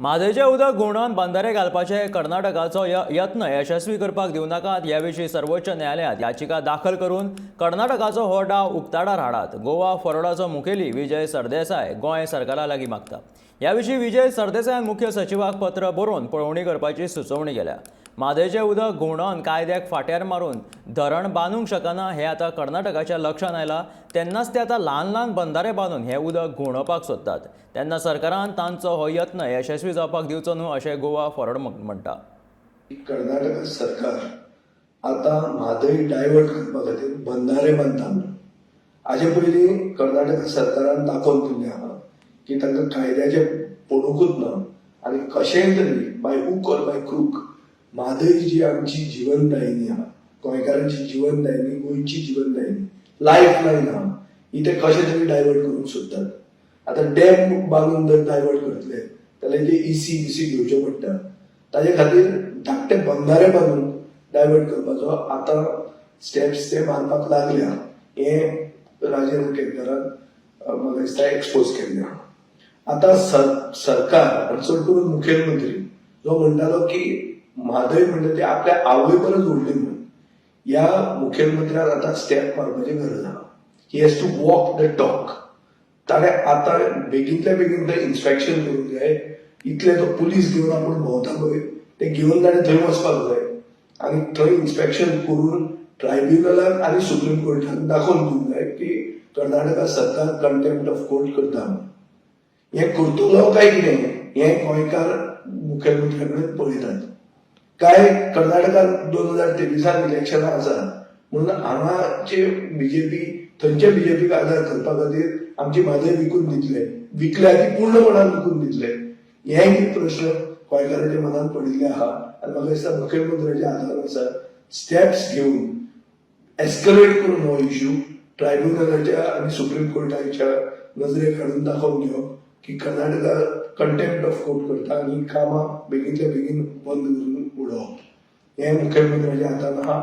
म्हादयचें उदक घुंवडावन बंधारे घालपाचे कर्नाटकाचो यत्न यशस्वी करपाक दिवं नाकात ह्या विशीं सर्वोच्च न्यायालयांत याचिका दाखल करून कर्नाटकाचो हो डाव उक्ताडार हाडात. गोवा फॉरवर्डाचो मुखेली विजय सरदेसाय गोंय सरकारा लागीं मागता. ह्या विशीं विजय सरदेसायान मुख्य सचिवाक पत्र बरोवन पळोवणी करपाची सुचोवणी केल्या. म्हादयचें उदक घुंवडावन कायद्याक फाटीर मारून धरण बांदूंक शकना हें आतां कर्नाटकाच्या लक्षांत आयलां. तेन्नाच ते आतां ल्हान ल्हान बंधारे बांदून हें उदक घुंवडावपाक सोदतात. तेन्ना सरकारान तांचो हो यत्न यशस्वी जावपाक दिवचो न्हू अशें गोवा फॉरवर्ड म्हणटा. कर्नाटक सरकार आता म्हादय डायवर्ट करपा खातीर बंधारे बांदता. हाजे पयलीं कर्नाटक सरकारान दाखोवन दिल्लें आहा की तांकां कायद्याचें पडूंकूच ना आनी कशेंय तरी by hook or by crook Mhadei ji आमची जिवनदायिनी आहा, गोंयकारांची जिवनदायिनी, गोंयची जिवनदायिनी, लायफ लायन आहा, ही ते कशें तरी डायवर्ट करूंक सोदतात. आतां डॅम बांदून जर डायवर्ट करतले जाल्यार जे इसी घेवच्यो पडटा. ताजे खातीर धाकटे बंधारे बांदून डायवर्ट करपाचो आतां स्टेप्स ते मारपाक लागल्या. हे राजेंद्र केरकरान म्हाका दिसता एक्सपोज केल्लें आहा. आतां सरकार आनी चड करून मुखेलमंत्री जो म्हणटालो की म्हादय म्हणटा ते आपल्या आवय परस व्हडली म्हणून, ह्या मुखेलमंत्र्यान आतां स्टेप मारपाची गरज आहा. He has to walk the talk. ताणें आतां बेगींतल्या बेगीन थंय इन्स्पेक्शन करूंक जाय. इतले तो पुलीस घेवन आपूण भोंवता पळय ते घेवन ताणें थंय वचपाक जाय आनी थंय इन्स्पेक्शन करून ट्रायब्युनलाक आनी सुप्रीम कोर्टाक दाखोवन दिवंक जाय की कर्नाटका सरकार कंटेम्प्ट ऑफ कोर्ट करता म्हणून. हें करतलो काय कितें हें गोंयकार मुखेलमंत्र्या कडेन पळयतात. काय कर्नाटकान 2023 इलेक्शनां आसात म्हणून हांगाचे बीजेपी थंयचे बीजेपीक आदार करपा खातीर आमची म्हादय विकून दितले, विकल्या ती पूर्णपणान विकून दितले. हें एक प्रश्न गोंयकारांच्या मनात पडिल्ले आहा आनी म्हाका दिसता मुखेलमंत्र्याच्या हातान आसा स्टेप्स घेवन एस्कलेट करून हो इश्यू ट्रायब्युनलाच्या आनी सुप्रीम कोर्टाच्या नजरेक हाडून दाखोवन घेवप की कर्नाटका कंटेम्प्ट ऑफ कोर्ट करता आनी कामां बेगींतल्या बेगीन बंद करून उडोवप. हें मुखेलमंत्र्याच्या हातान आहा.